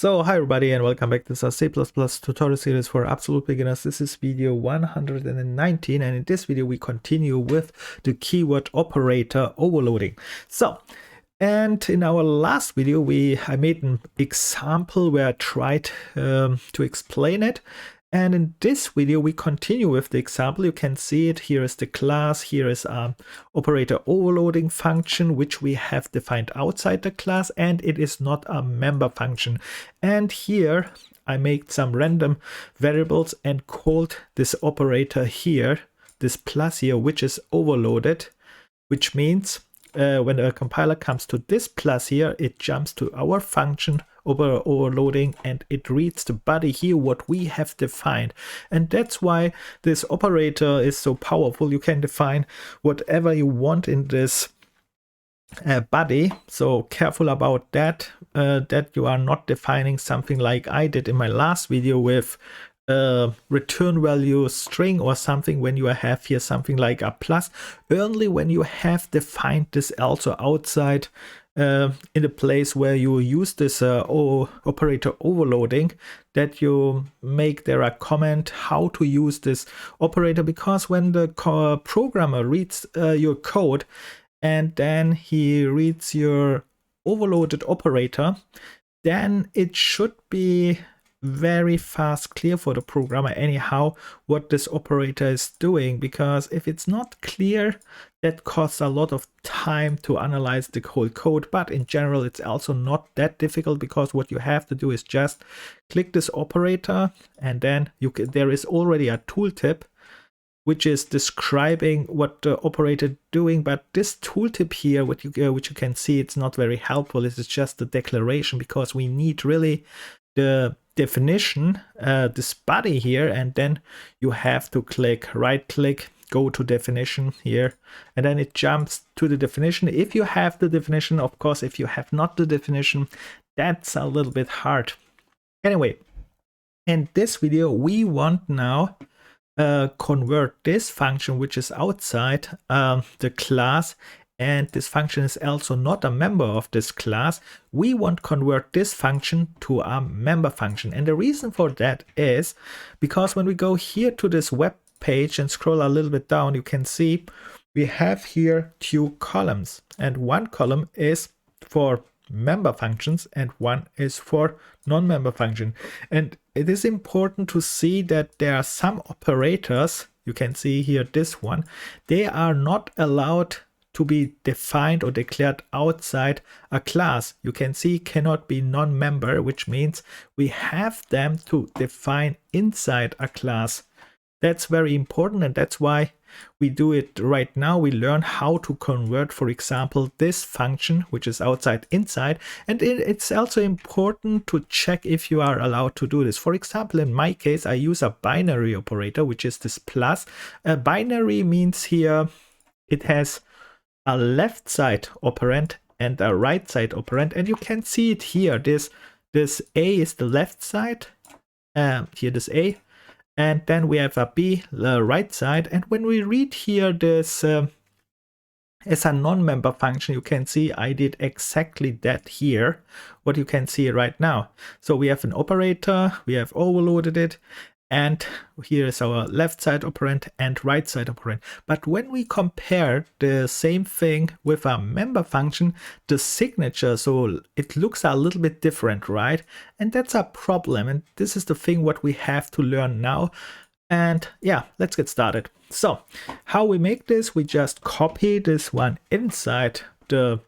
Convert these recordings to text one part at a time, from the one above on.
So hi everybody and welcome back to the C++ tutorial series for absolute beginners. This is video 119 and in this video we continue with the keyword operator overloading. And in our last video I made an example where I tried to explain it. And in this video, we continue with the example. You can see it. Here is the class. Here is operator overloading function, which we have defined outside the class, and it is not a member function. And here I made some random variables and called this operator here, this plus here, which is overloaded, which means when a compiler comes to this plus here, it jumps to our function overloading and it reads the body here what we have defined. And that's why this operator is so powerful. You can define whatever you want in this body, so careful about that, that you are not defining something like I did in my last video with return value string or something. When you have here something like a plus, only when you have defined this also outside in the place where you use this operator overloading, that you make there a comment how to use this operator, because when the programmer reads your code and then he reads your overloaded operator, then it should be very fast clear for the programmer anyhow what this operator is doing, because if it's not clear, that costs a lot of time to analyze the whole code. But in general, it's also not that difficult, because what you have to do is just click this operator and then there is already a tooltip which is describing what the operator is doing. But this tooltip here, which you can see, it's not very helpful. This is just the declaration, because we need really the definition, this body here, and then you have to right click, go to definition here, and then it jumps to the definition if you have the definition. Of course, if you have not the definition, that's a little bit hard. Anyway, in this video we want now convert this function, which is outside the class, and this function is also not a member of this class. We want to convert this function to a member function. And the reason for that is because when we go here to this web page and scroll a little bit down, you can see we have here two columns, and one column is for member functions and one is for non-member function. And it is important to see that there are some operators, you can see here this one, they are not allowed to be defined or declared outside a class. You can see cannot be non-member, which means we have them to define inside a class. That's very important, and that's why we do it right now. We learn how to convert, for example, this function, which is outside inside. And it's also important to check if you are allowed to do this. For example, in my case, I use a binary operator, which is this plus. A binary means here it has a left side operand and a right side operand, and you can see it here. This A is the left side, here this A, and then we have a B, the right side. And when we read here this as a non-member function, you can see I did exactly that here, what you can see right now. So we have an operator, we have overloaded it, and here is our left side operand and right side operand. But when we compare the same thing with a member function, the signature, so it looks a little bit different, right? And that's a problem. And this is the thing what we have to learn now. And yeah, let's get started. So how we make this, we just copy this one inside the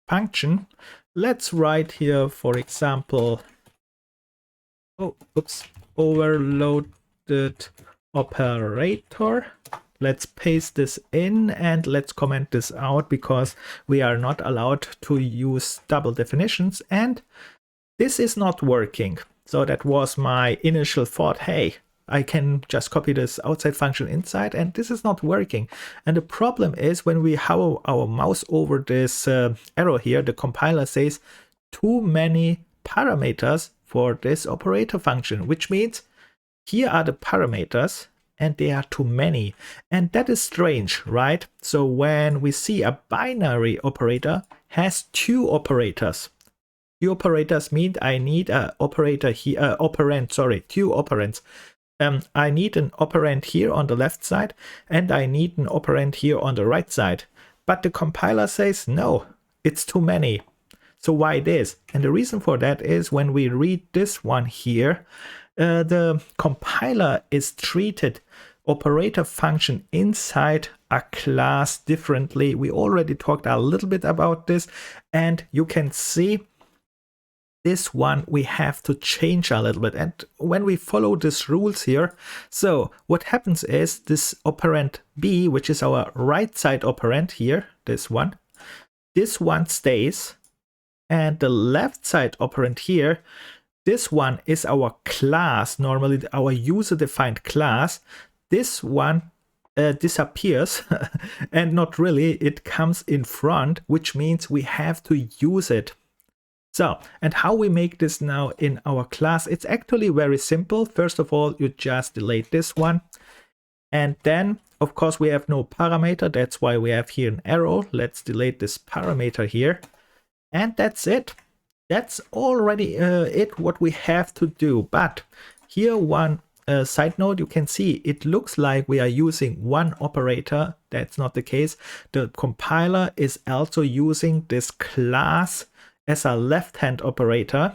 function. Let's write here, for example, overloaded operator. Let's paste this in and let's comment this out, because we are not allowed to use double definitions, and this is not working. So that was my initial thought. Hey, I can just copy this outside function inside, and this is not working. And the problem is when we hover our mouse over this arrow here, the compiler says too many parameters for this operator function, which means here are the parameters and they are too many. And that is strange, right? So when we see a binary operator has two operators, Two operators mean I need an operator here, operand, sorry, two operands. I need an operand here on the left side, and I need an operand here on the right side. But the compiler says, no, it's too many. So why this? And the reason for that is when we read this one here, the compiler is treated operator function inside a class differently. We already talked a little bit about this, and you can see this one we have to change a little bit. And when we follow these rules here, so what happens is this operand B, which is our right side operand here, this one stays, and the left side operand here, this one is our class, normally our user-defined class. This one disappears and not really, it comes in front, which means we have to use it. So, and how we make this now in our class, it's actually very simple. First of all, you just delete this one. And then, of course, we have no parameter. That's why we have here an arrow. Let's delete this parameter here. And that's it. That's already it, what we have to do. But here one side note, you can see it looks like we are using one operator. That's not the case. The compiler is also using this class as a left-hand operator.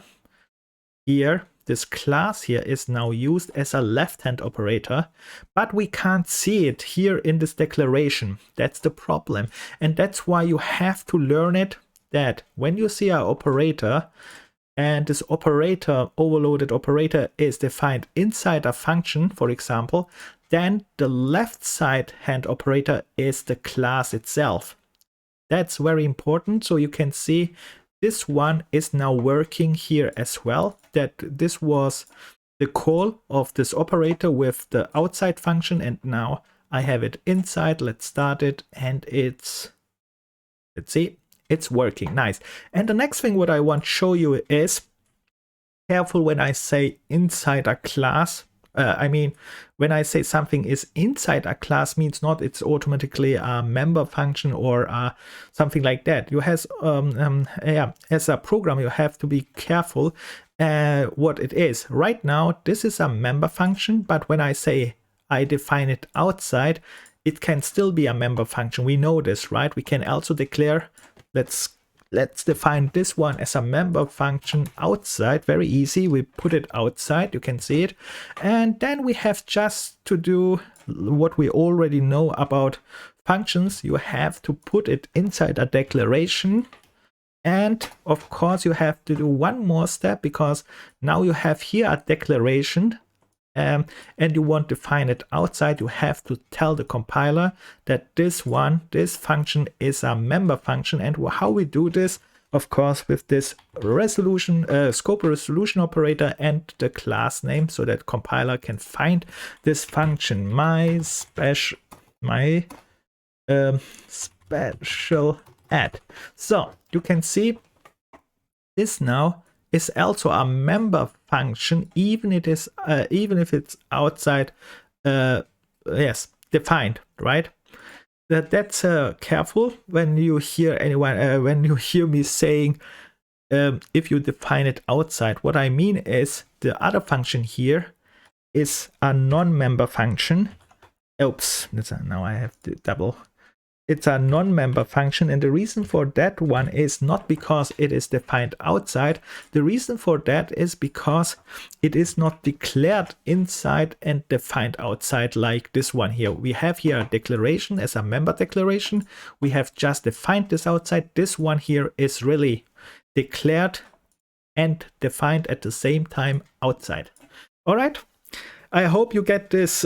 Here, this class here is now used as a left-hand operator, but we can't see it here in this declaration. That's the problem. And that's why you have to learn it, that when you see an operator, and this operator, overloaded operator, is defined inside a function, for example, then the left side hand operator is the class itself. That's very important. So you can see this one is now working here as well, that this was the call of this operator with the outside function, and now I have it inside. Let's start it, and it's, let's see, it's working. Nice. And the next thing what I want to show you is, careful when I say inside a class. I mean, when I say something is inside a class, means not it's automatically a member function or something like that. You has as a program, you have to be careful what it is. Right now, this is a member function, but when I say I define it outside, it can still be a member function. We know this, right? We can also declare, let's define this one as a member function outside. Very easy. We put it outside. You can see it. And then we have just to do what we already know about functions. You have to put it inside a declaration. And of course, you have to do one more step, because now you have here a declaration. And you want to define it outside. You have to tell the compiler that this function is a member function. And how we do this, of course, with this resolution, scope resolution operator and the class name, so that compiler can find this function, my special add. So you can see this now is also a member function, even if it's outside, yes, defined, right? That's careful when you hear anyone, when you hear me saying, if you define it outside. What I mean is the other function here is a non-member function. Oops, now I have to double. It's a non-member function, and the reason for that one is not because it is defined outside. The reason for that is because it is not declared inside and defined outside like this one here. We have here a declaration as a member declaration. We have just defined this outside. This one here is really declared and defined at the same time outside. All right. I hope you get this.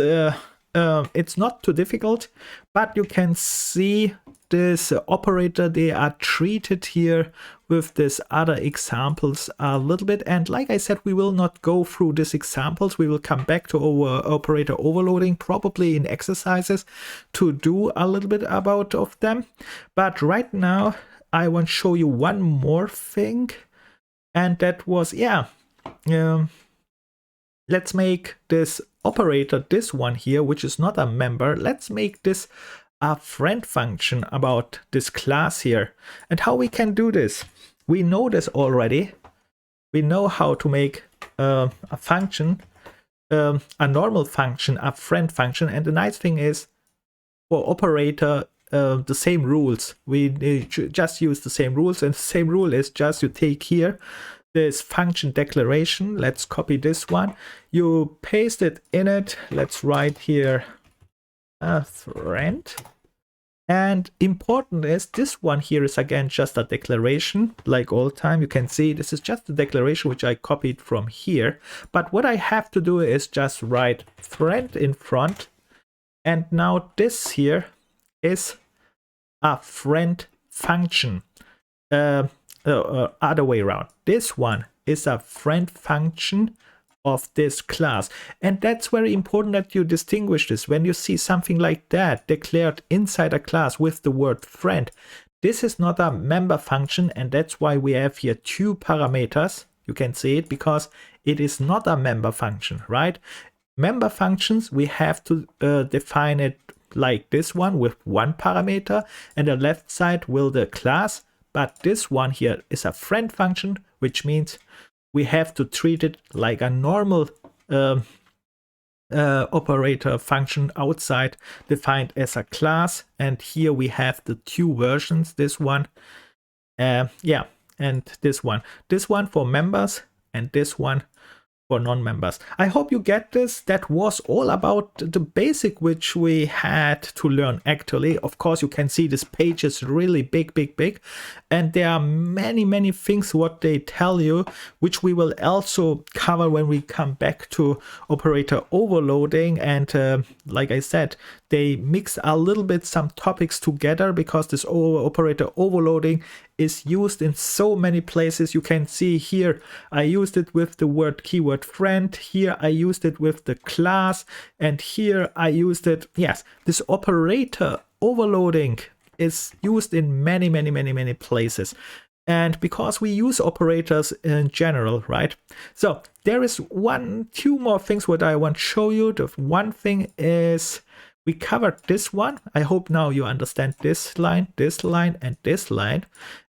It's not too difficult, but you can see this operator, they are treated here with this other examples a little bit. And like I said, we will not go through these examples. We will come back to our operator overloading, probably in exercises, to do a little bit about of them. But right now, I want to show you one more thing. And that was, let's make this operator, this one here, which is not a member, let's make this a friend function about this class here. And how we can do this? We know this already. we know how to make a function, a normal function, a friend function. And the nice thing is, for operator, the same rules. We just use the same rules, and the same rule is just you take here this function declaration. Let's copy this one. You paste it in it. Let's write here a friend. And important is this one here is again just a declaration, like all time. You can see this is just a declaration which I copied from here. But what I have to do is just write friend in front. And now this here is a friend function. Other way around. This one is a friend function of this class. And that's very important that you distinguish this. When you see something like that declared inside a class with the word friend, this is not a member function, and that's why we have here 2 parameters. You can see it because it is not a member function, right? Member functions, we have to define it like this one with 1 parameter, and the left side will the class. But this one here is a friend function, which means we have to treat it like a normal operator function outside, defined as a class. And here we have the 2 versions, this one, and this one for members, and this one for non-members. I hope you get this. That was all about the basic which we had to learn actually. Of course, you can see this page is really big, and there are many things what they tell you, which we will also cover when we come back to operator overloading. And like I said, they mix a little bit some topics together because this operator overloading is used in so many places. You can see here I used it with the keyword friend, here I used it with the class, and here I used it. Yes, this operator overloading is used in many places, and because we use operators in general, right? So there is 2 more things what I want to show you. The one thing is we covered this one. I hope now you understand this line, and this line.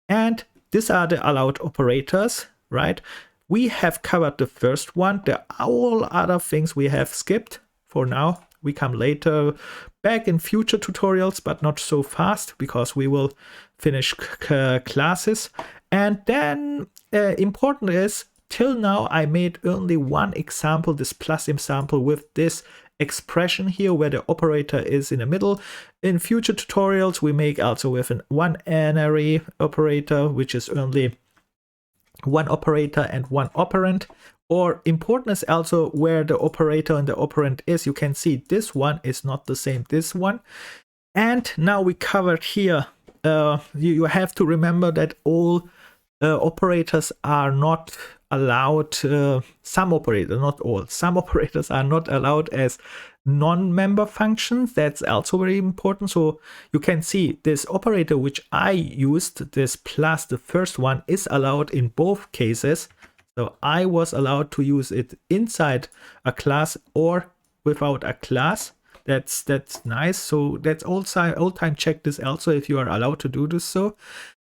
And these are the allowed operators, right? We have covered the first one. The all other things we have skipped for now. We come later back in future tutorials, but not so fast because we will finish classes. And then important is, till now I made only one example, this plus example with this expression here where the operator is in the middle. In future tutorials we make also with an 1-ary operator, which is only 1 operator and 1 operand. Or important is also where the operator and the operand is. You can see this one is not the same this one. And now we covered here, you have to remember that all operators are not allowed, some operators, not all, some operators are not allowed as non-member functions. That's also very important. So you can see this operator which I used, this plus the first one, is allowed in both cases. So I was allowed to use it inside a class or without a class. That's nice. So that's also all time check this also if you are allowed to do this. So,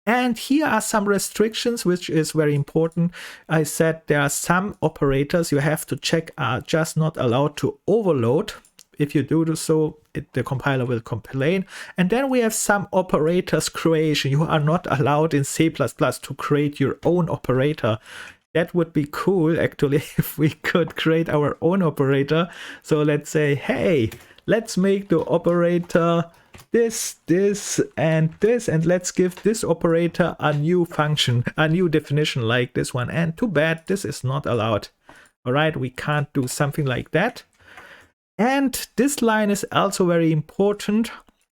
and here are some restrictions, which is very important. I said there are some operators you have to check are just not allowed to overload. If you do so, the compiler will complain. And then we have some operators creation. You are not allowed in C++ to create your own operator. That would be cool actually if we could create our own operator. So let's say, hey, let's make the operator this, and let's give this operator a new function, a new definition like this one. And too bad this is not allowed. All right, we can't do something like that. And this line is also very important.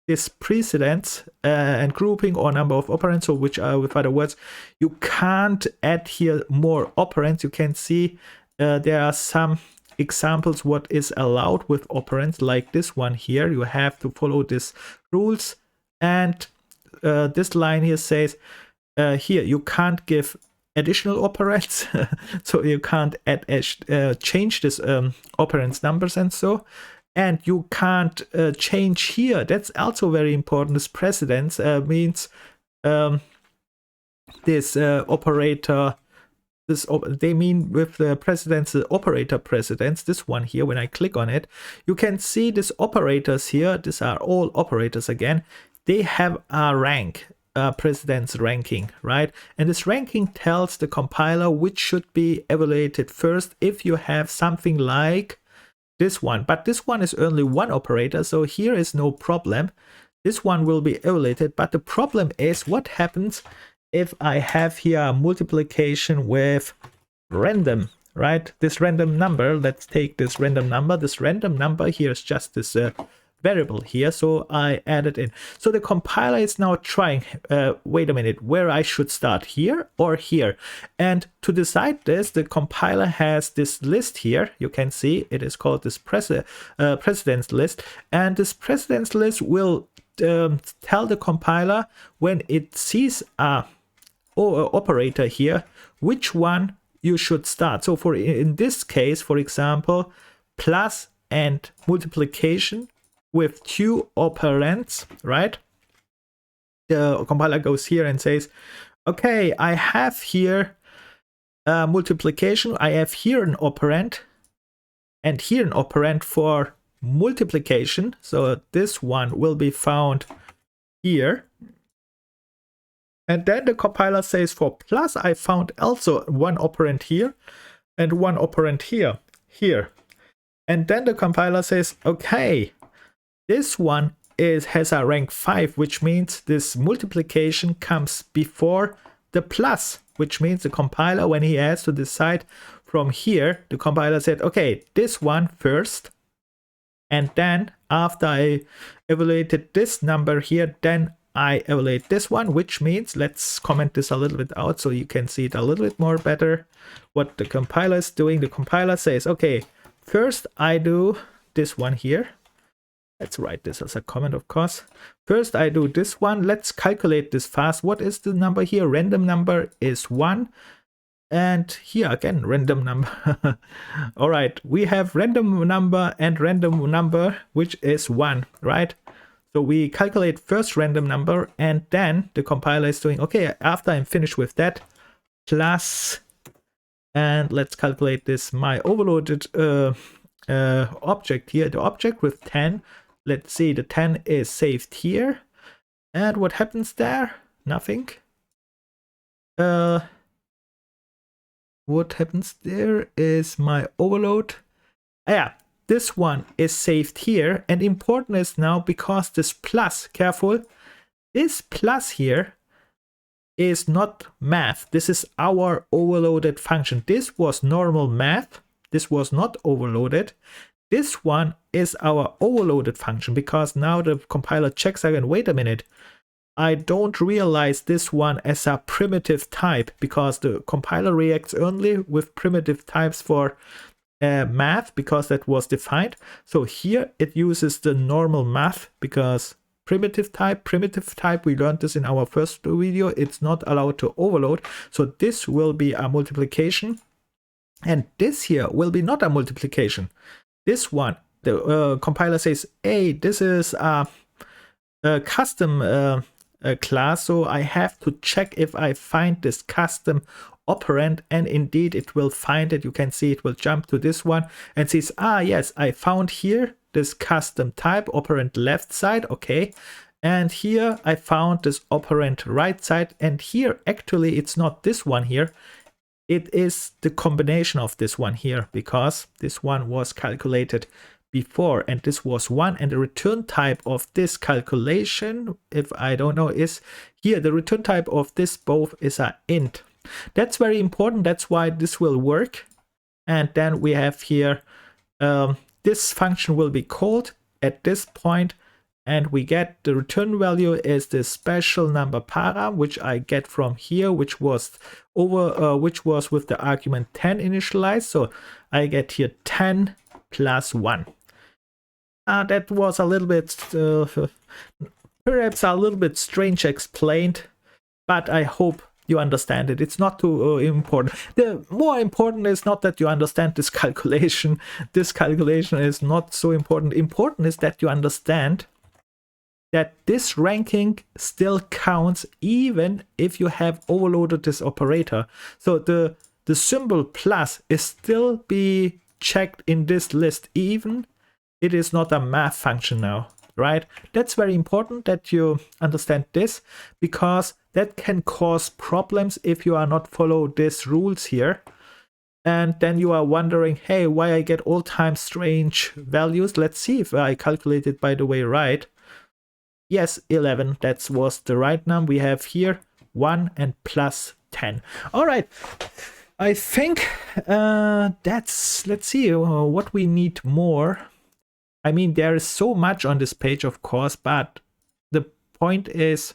This precedence and grouping or number of operands, so which are, with other words, you can't add here more operands. You can see there are some examples what is allowed with operands, like this one here. You have to follow these rules. And this line here says here you can't give additional operands, so you can't add change this operands numbers and so. And you can't change here. That's also very important. This precedence means this operator this, they mean with the precedence, the operator precedence, this one here, when I click on it, you can see these operators here. These are all operators again. They have a rank, precedence ranking, right? And this ranking tells the compiler which should be evaluated first if you have something like this one. But this one is only one operator, so here is no problem. This one will be evaluated, but the problem is what happens if I have here a multiplication with random, right? This random number, let's take this random number. This random number here is just this variable here, so I added in. So the compiler is now trying, wait a minute, where I should start, here or here. And to decide this, the compiler has this list here. You can see it is called this precedence list, and this precedence list will tell the compiler when it sees a operator here which one you should start. So for in this case, for example, plus and multiplication with two operands, right? The compiler goes here and says, okay, I have here multiplication, I have here an operand and here an operand for multiplication, so this one will be found here. And then the compiler says for plus, I found also one operand here and one operand here. And then the compiler says, okay, this one has a rank 5, which means this multiplication comes before the plus, which means the compiler, when he has to decide from here, the compiler said, okay, this one first. And then after I evaluated this number here, then I evaluate this one, which means, let's comment this a little bit out so you can see it a little bit more better. What the compiler is doing, the compiler says, okay, first I do this one here. Let's write this as a comment, of course. First I do this one. Let's calculate this fast. What is the number here? Random number is 1. And here again, random number. All right, we have random number and random number, which is 1, right? So we calculate first random number, and then the compiler is doing, okay, after I'm finished with that, plus, and let's calculate this, my overloaded object here, the object with 10. Let's see, the 10 is saved here. And what happens there? Nothing. What happens there is my overload. Yeah, this one is saved here, and important is now because this plus, careful, this plus here is not math. This is our overloaded function. This was normal math. This was not overloaded. This one is our overloaded function, because now the compiler checks again, wait a minute, I don't realize this one as a primitive type, because the compiler reacts only with primitive types for math, because that was defined. So here it uses the normal math, because primitive type, we learned this in our first video, it's not allowed to overload. So this will be a multiplication, and this here will be not a multiplication. This one, the compiler says, hey, this is a custom class, so I have to check if I find this custom operand, and indeed it will find it. You can see it will jump to this one and says, ah, yes, I found here this custom type operand left side, okay, and here I found this operand right side, and here actually it's not this one here, it is the combination of this one here, because this one was calculated before and this was 1, and the return type of this calculation, if I don't know, is here. The return type of this both is a int. That's very important. That's why this will work. And then we have here this function will be called at this point, and we get the return value is the special number para, which I get from here, which was with the argument 10 initialized. So I get here 10 plus 1. That was a little bit, perhaps a little bit strange explained, but I hope you understand it. It's not too important. The more important is not that you understand this calculation. This calculation is not so important. Important is that you understand that this ranking still counts even if you have overloaded this operator. So the the symbol plus is still be checked in this list, even it is not a math function now, right? That's very important that you understand this, because that can cause problems if you are not follow these rules here. And then you are wondering, hey, why I get all time strange values. Let's see if I calculated, by the way, right. Yes, 11, that was the right number. We have here 1 and plus 10. All right, I think that's, let's see what we need more. I mean, there is so much on this page, of course, but the point is,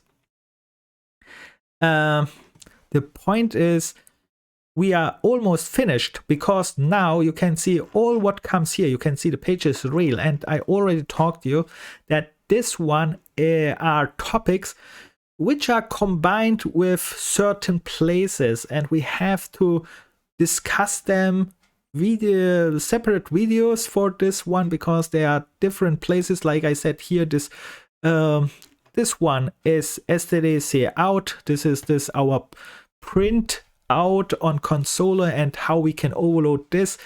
we are almost finished, because now you can see all what comes here. You can see the page is real, and I already talked to you that this one are topics which are combined with certain places, and we have to discuss them separate videos for this one, because there are different places. Like I said here, this one is STDC out. This is our print out on console and how we can overload this.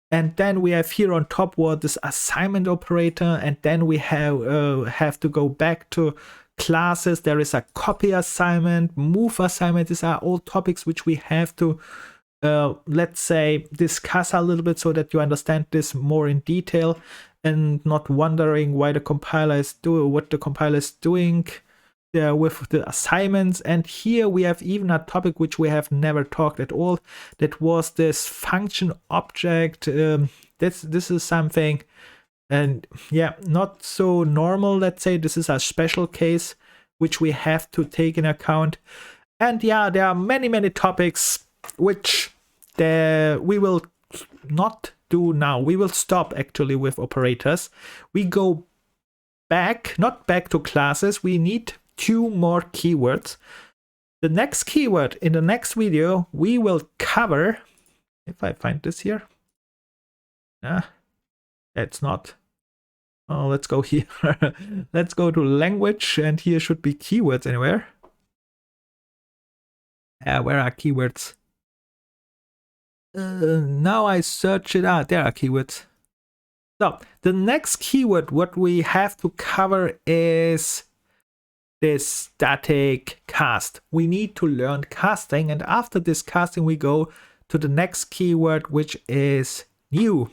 And then we have here on top what this assignment operator, and then we have to go back to classes. There is a copy assignment, move assignment. These are all topics which we have to let's say discuss a little bit, so that you understand this more in detail and not wondering why the compiler is doing what the compiler is doing with the assignments. And here we have even a topic which we have never talked at all. That was this function object. This is something, and yeah, not so normal. Let's say this is a special case which we have to take in account. And yeah, there are many topics which we will not do now. We will stop actually with operators. We go back, not back to classes. We need 2 more keywords. The next keyword in the next video we will cover, if I find this here. That's not. Oh, let's go here. Let's go to language, and here should be keywords anywhere. Where are keywords? Now I search it out. There are keywords. So the next keyword what we have to cover is this static cast. We need to learn casting, and after this casting we go to the next keyword, which is new.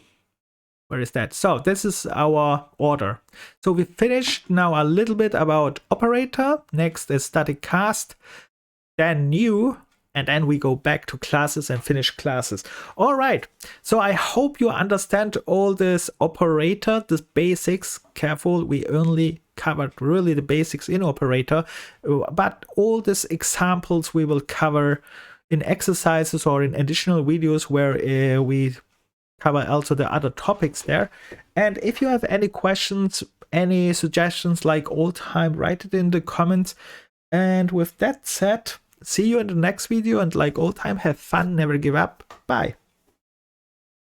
Where is that? So this is our order. So we finished now a little bit about operator. Next is static cast, then new, and then we go back to classes and finish classes. All right, so I hope you understand all this operator, the basics. Careful, we only covered really the basics in operator, but all these examples we will cover in exercises or in additional videos where we cover also the other topics there. And if you have any questions, any suggestions like all time, write it in the comments. And with that said, see you in the next video, and like all time, have fun, never give up. Bye.